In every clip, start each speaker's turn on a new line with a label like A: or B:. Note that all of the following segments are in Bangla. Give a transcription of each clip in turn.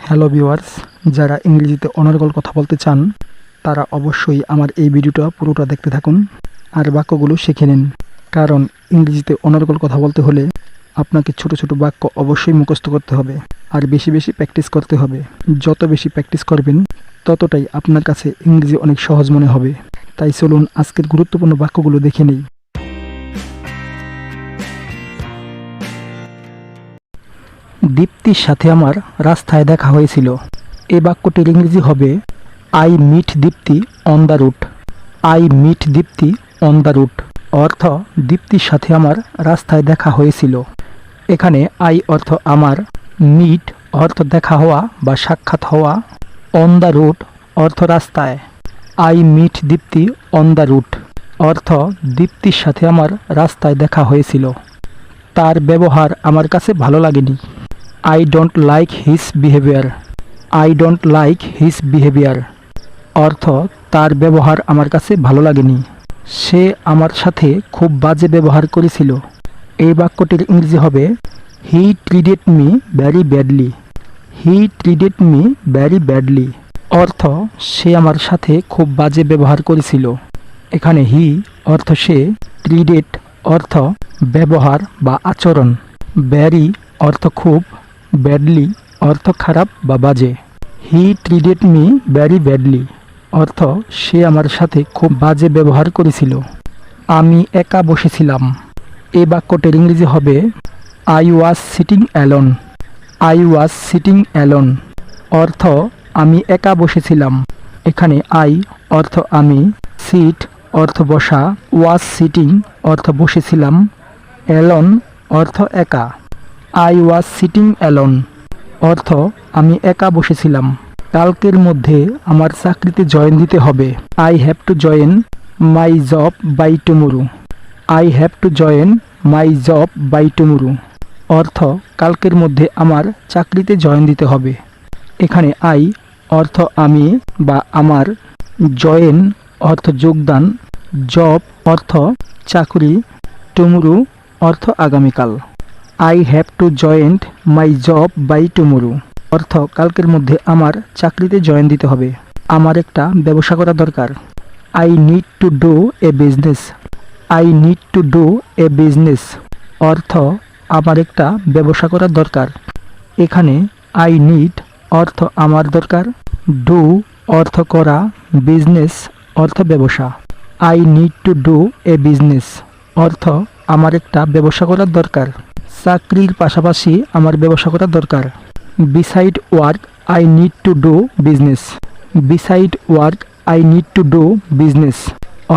A: হ্যালো ভিউয়ার্স, যারা ইংরেজিতে অনর্গল কথা বলতে চান তারা অবশ্যই আমার এই ভিডিওটা পুরোটা দেখতে থাকুন আর বাক্যগুলো শিখে নিন। কারণ ইংরেজিতে অনর্গল কথা বলতে হলে আপনাকে ছোট ছোট বাক্য অবশ্যই মুখস্থ করতে হবে আর বেশি বেশি প্র্যাকটিস করতে হবে। যত বেশি প্র্যাকটিস করবেন ততটাই আপনার কাছে ইংরেজি অনেক সহজ মনে হবে। তাই চলুন আজকের গুরুত্বপূর্ণ বাক্যগুলো দেখে নেই। দীপ্তির সাথে আমার রাস্তায় দেখা হয়েছিল। এই বাক্যটির ইংরেজি হবে I meet Dipti on the route. I meet Dipti on the route অর্থ দীপ্তির সাথে আমার রাস্তায় দেখা হয়েছিল। এখানে আই অর্থ আমার, মিট অর্থ দেখা হওয়া বা সাক্ষাৎ হওয়া, অন দ্য রুট অর্থ রাস্তায়। I meet Dipti on the route অর্থ দীপ্তির সাথে আমার রাস্তায় দেখা হয়েছিল। তার ব্যবহার আমার কাছে ভালো লাগেনি। I don't like his behavior. I don't like his behavior অর্থ তার ব্যবহার আমার কাছে ভালো লাগেনি। সে আমার সাথে খুব বাজে ব্যবহার করেছিল। এই বাক্যটির ইংরেজি হবে He treated me very badly. He treated me very badly অর্থ সে আমার সাথে খুব বাজে ব্যবহার করেছিল। এখানে হি অর্থ সে, ট্রিটেড অর্থ ব্যবহার বা আচরণ, ভ্যারি অর্থ খুব, ব্যাডলি অর্থ খারাপ বা বাজে। হি ট্রিটেড মি ভ্যারি ব্যাডলি অর্থ সে আমার সাথে খুব বাজে ব্যবহার করেছিল। আমি একা বসেছিলাম। এই বাক্যটির ইংরেজি হবে I was sitting alone. I was sitting alone অর্থ আমি একা বসেছিলাম। এখানে আই অর্থ আমি, সিট অর্থ বসা, ওয়াজ সিটিং অর্থ বসেছিলাম, অ্যালোন অর্থ একা। আই ওয়াজ সিটিং অ্যালোন অর্থ আমি একা বসেছিলাম। কালকের মধ্যে আমার চাকরিতে জয়েন দিতে হবে। I have to join my job by tomorrow. I have to join my job by tomorrow অর্থ কালকের মধ্যে আমার চাকরিতে জয়েন দিতে হবে। এখানে আই অর্থ আমি বা আমার, জয়েন অর্থ যোগদান, জব অর্থ চাকরি, টুমোরো অর্থ আগামীকাল। I have to join my job by tomorrow অর্থ কালকের মধ্যে আমার চাকরিতে জয়েন দিতে হবে। আমার একটা ব্যবসা করা দরকার। I need to do a business. I need to do a business অর্থ আমার একটা ব্যবসা করা দরকার। এখানে আই নিড অর্থ আমার দরকার, ডু অর্থ করা, বিজনেস অর্থ ব্যবসা। I need to do a business অর্থ আমার একটা ব্যবসা করার দরকার। চাকরির পাশাপাশি আমার ব্যবসা করা দরকার। Beside work I need to do business. Beside work I need to do business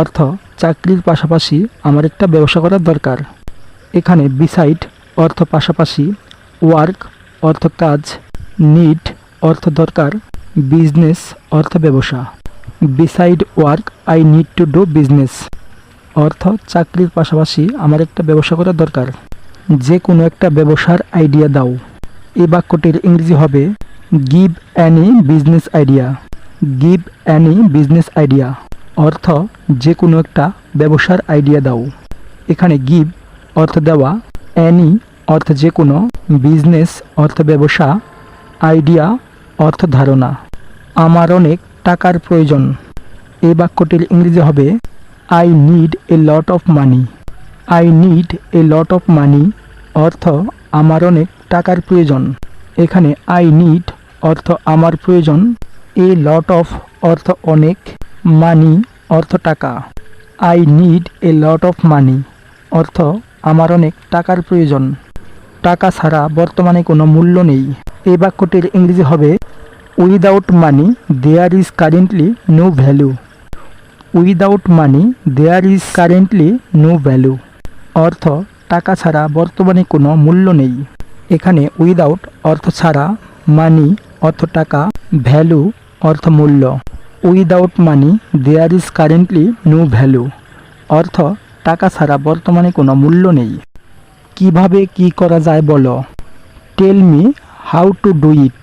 A: অর্থ চাকরির পাশাপাশি আমার একটা ব্যবসা করার দরকার। এখানে বিসাইড অর্থ পাশাপাশি, ওয়ার্ক অর্থ কাজ, নিড অর্থ দরকার, বিজনেস অর্থ ব্যবসা। Beside work I need to do business অর্থ চাকরির পাশাপাশি আমার একটা ব্যবসা করা দরকার। যে কোনো একটা ব্যবসার আইডিয়া দাও। এই বাক্যটির ইংরেজি হবে give any business idea. Give any business idea অর্থ যে কোনো একটা ব্যবসার আইডিয়া দাও। এখানে গিভ অর্থ দেওয়া, অ্যানি অর্থ যে কোনো, বিজনেস অর্থ ব্যবসা, আইডিয়া অর্থ ধারণা। আমার অনেক টাকার প্রয়োজন। এই বাক্যটির ইংরেজি হবে I need a lot of money. I need a lot of money অর্থ আমার অনেক টাকার প্রয়োজন। এখানে আই নিড অর্থ আমার প্রয়োজন, এ লট অফ অর্থ অনেক, মানি অর্থ টাকা। I need a lot of money অর্থ আমার অনেক টাকার প্রয়োজন। টাকা ছাড়া বর্তমানে কোনো মূল্য নেই। এই বাক্যটির ইংরেজি হবে without money there is currently no value. Without money there is currently no value অর্থ টাকা ছাড়া বর্তমানে কোনো মূল্য নেই। এখানে উইদাউট অর্থ ছাড়া, মানি অর্থ টাকা, ভ্যালু অর্থ মূল্য। Without money there is currently no value অর্থ টাকা ছাড়া বর্তমানে কোনো মূল্য নেই। কিভাবে কি করা যায় বলো। Tell me how to do it.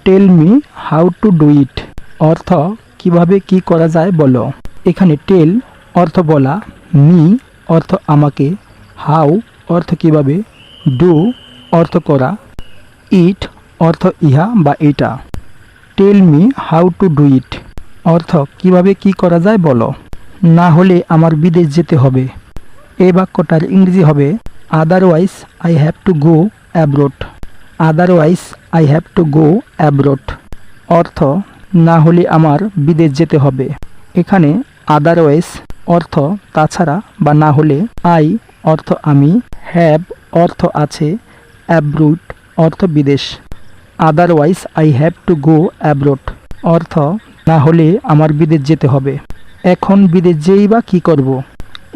A: Tell me how to do it অর্থ কিভাবে কি করা যায় বলো। এখানে টেল অর্থ বলা, মি অর্থ আমাকে, হাউ অর্থ কিভাবে, ডু অর্থ করা, ইট অর্থ ইহা বা এটা। Tell me how to do it অর্থ কিভাবে কি করা যায় বলো, না হলে আমার বিদেশ যেতে হবে। এই বাক্যটার ইংরেজি হবে otherwise I have to go abroad. Otherwise I have to go abroad অর্থ না হলে আমার বিদেশ যেতে হবে। এখানে আদারওয়াইজ অর্থ তাছাড়া বা না হলে, আই অর্থ আমি, হ্যাভ অর্থ আছে, অ্যাব্রোড অর্থ বিদেশ। Otherwise I have to go abroad অর্থ না হলে আমার বিদেশ যেতে হবে। এখন বিদেশ যেই বা কী করব,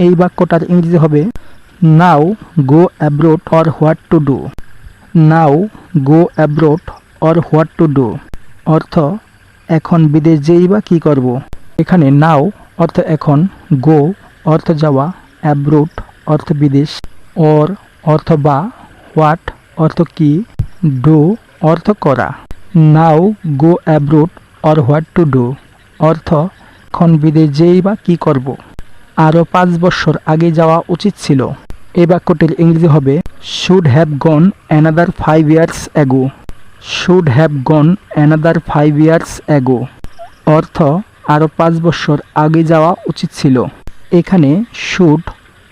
A: এই বাক্যটার ইংরেজি হবে now go abroad or what to do. Now go abroad or what to do অর্থ এখন বিদেশ যেই বা কী করব। এখানে নাও অর্থ এখন, গো অর্থ যাওয়া, অ্যাব্রোড অর্থ বিদেশ, অর অর্থ বা, হোয়াট অর্থ কি, ডু অর্থ করা। Now go abroad or what to do অর্থ এখন বিদেশ যেই বা কী করব। আরও 5 বছর আগে যাওয়া উচিত ছিল। এই বাক্যটির ইংরেজি হবে should have gone another 5 years ago. Should have gone another 5 years ago অর্থ আরও 5 বছর আগে যাওয়া উচিত ছিল। এখানে শুড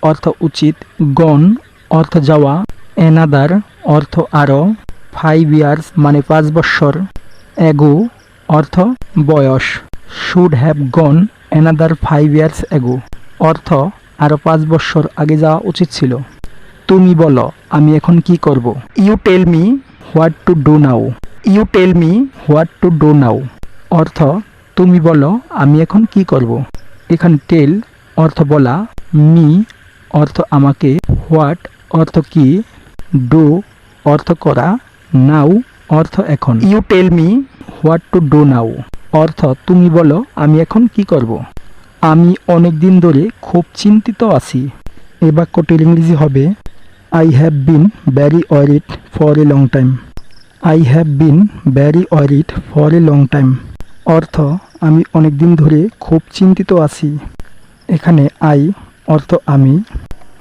A: অর্থ উচিত, গন অর্থ যাওয়া, অ্যানাদার অর্থ আরও, 5 ইয়ার্স মানে 5 বছর, অ্যাগো অর্থ বয়স। Should have gone another 5 years ago অর্থ আরও 5 বছর আগে যাওয়া উচিত ছিল। তুমি বলো আমি এখন কি করব। You tell me what to do now. You tell me what to do now অর্থ তুমি বলো আমি এখন কি করব। এখানে টেল অর্থ বলা, মি অর্থ আমাকে, হোয়াট অর্থ কি, ডু অর্থ করা, নাও অর্থ এখন। You tell me what to do now অর্থ তুমি বলো আমি এখন কি করব। আমি অনেক দিন ধরে খুব চিন্তিত আছি। এই বাক্যটির ইংরেজি হবে I have been very worried for a long time. I have been very worried for a long time অর্থ আমি অনেক দিন ধরে খুব চিন্তিত আছি। এখানে আই অর্থ আমি,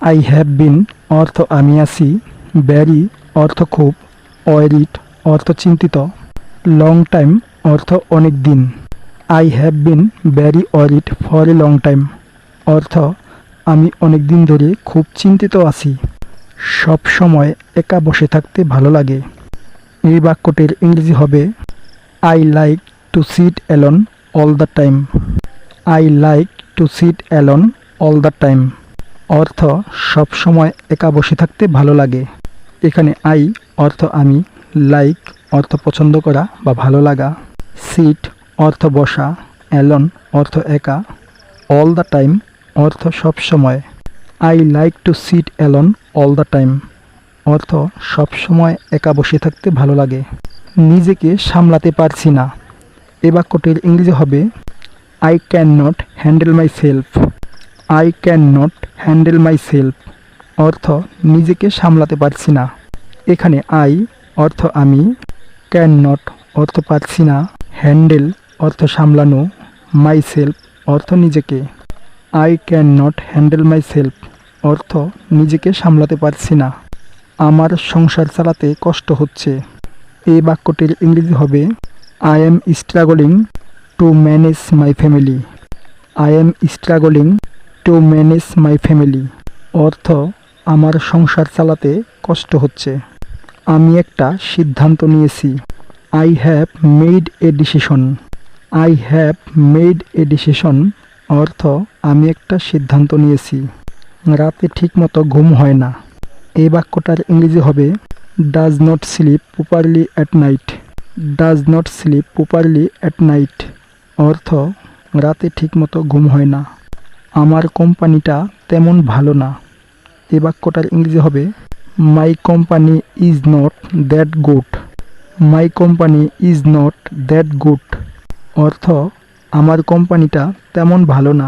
A: আই হ্যাভ বিন অর্থ আমি আছি, ভ্যারি অর্থ খুব, ওয়ারিড অর্থ চিন্তিত, লং টাইম অর্থ অনেক দিন। I have been very worried for a long time অর্থ আমি অনেক দিন ধরে খুব চিন্তিত আছি। সব সময় একা বসে থাকতে ভালো লাগে। এই বাক্যটির ইংরেজি হবে I like to sit alone all the time. I like to sit alone all the time অর্থ সব সময় একা বসে থাকতে ভালো লাগে। এখানে আই অর্থ আমি, লাইক অর্থ পছন্দ করা বা ভালো লাগা, সিট অর্থ বসা, অ্যালোন অর্থ একা, অল দ্য টাইম অর্থ সব সময়। I like to sit alone all the time অর্থ সব সময় একা বসে থাকতে ভালো লাগে। নিজেকে সামলাতে পারছি না। এ বাক্যটির ইংরেজি হবে I can not handle my self. I can not handle my self অর্থ নিজেকে সামলাতে পারছি না। এখানে আই অর্থ আমি, ক্যান নট অর্থ পারছি না, হ্যান্ডেল অর্থ সামলানো, মাই সেলফ অর্থ নিজেকে। I can not handle my self অর্থ নিজেকে সামলাতে পারছি না। আমার সংসার চালাতে কষ্ট হচ্ছে। এই বাক্যটির ইংরেজি হবে I M struggling to manage my family. I am struggling to manage my family অর্থ আমার সংসার চালাতে কষ্ট হচ্ছে। আমি একটা সিদ্ধান্ত নিয়েছি। I have made a decision. I have made a decision অর্থ আমি একটা সিদ্ধান্ত নিয়েছি। রাতে ঠিকমতো ঘুম হয় না। এই বাক্যটার ইংরেজি হবে does not slip properly at night. Does not slip properly at night অর্থ রাতে ঠিকমতো ঘুম হয় না। আমার কোম্পানিটা তেমন ভালো না। এই বাক্যটার ইংরেজি হবে my company is not that good. My company is not that good অর্থ আমার কোম্পানিটা তেমন ভালো না।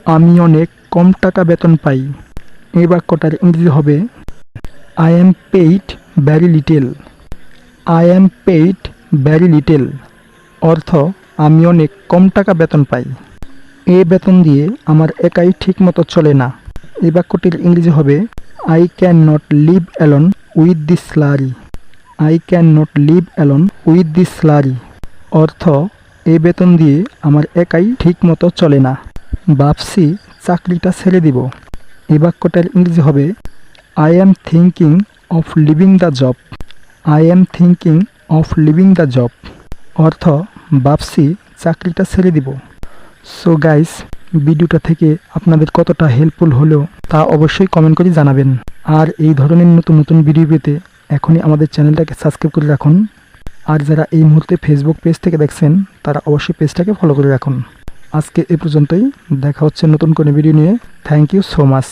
A: আমি অনেক কম টাকা বেতন পাই। এই বাক্যটার ইংরেজি হবে I am paid very little. I am paid very little অর্থ আমি অনেক কম টাকা বেতন পাই। এই বেতন দিয়ে আমার একাই ঠিকমতো চলে না। এই বাক্যটির ইংরেজি হবে I can not live alone with this salary. I can not live alone with this salary. অর্থ, এই বেতন দিয়ে আমার একাই ঠিক মতো চলে না, ভাবছি চাকরিটা ছেড়ে দিব। এই বাক্যটার ইংরেজি হবে I am thinking of living the job. I am thinking of living the job. অর্থ, ভাবছি চাকরিটা ছেড়ে দিব। সো গাইস, ভিডিওটা থেকে আপনাদের কতটা হেল্পফুল হলো তা অবশ্যই কমেন্ট করে জানাবেন। আর এই ধরনের নতুন নতুন ভিডিও পেতে এখনই আমাদের চ্যানেলটাকে সাবস্ক্রাইব করে রাখুন। আর যারা এই মুহূর্তে ফেসবুক পেজ থেকে দেখছেন তারা অবশ্যই পেজটাকে ফলো করে রাখুন। আজকে এ পর্যন্তই, দেখা হচ্ছে নতুন কোনো ভিডিও নিয়ে। Thank you so much.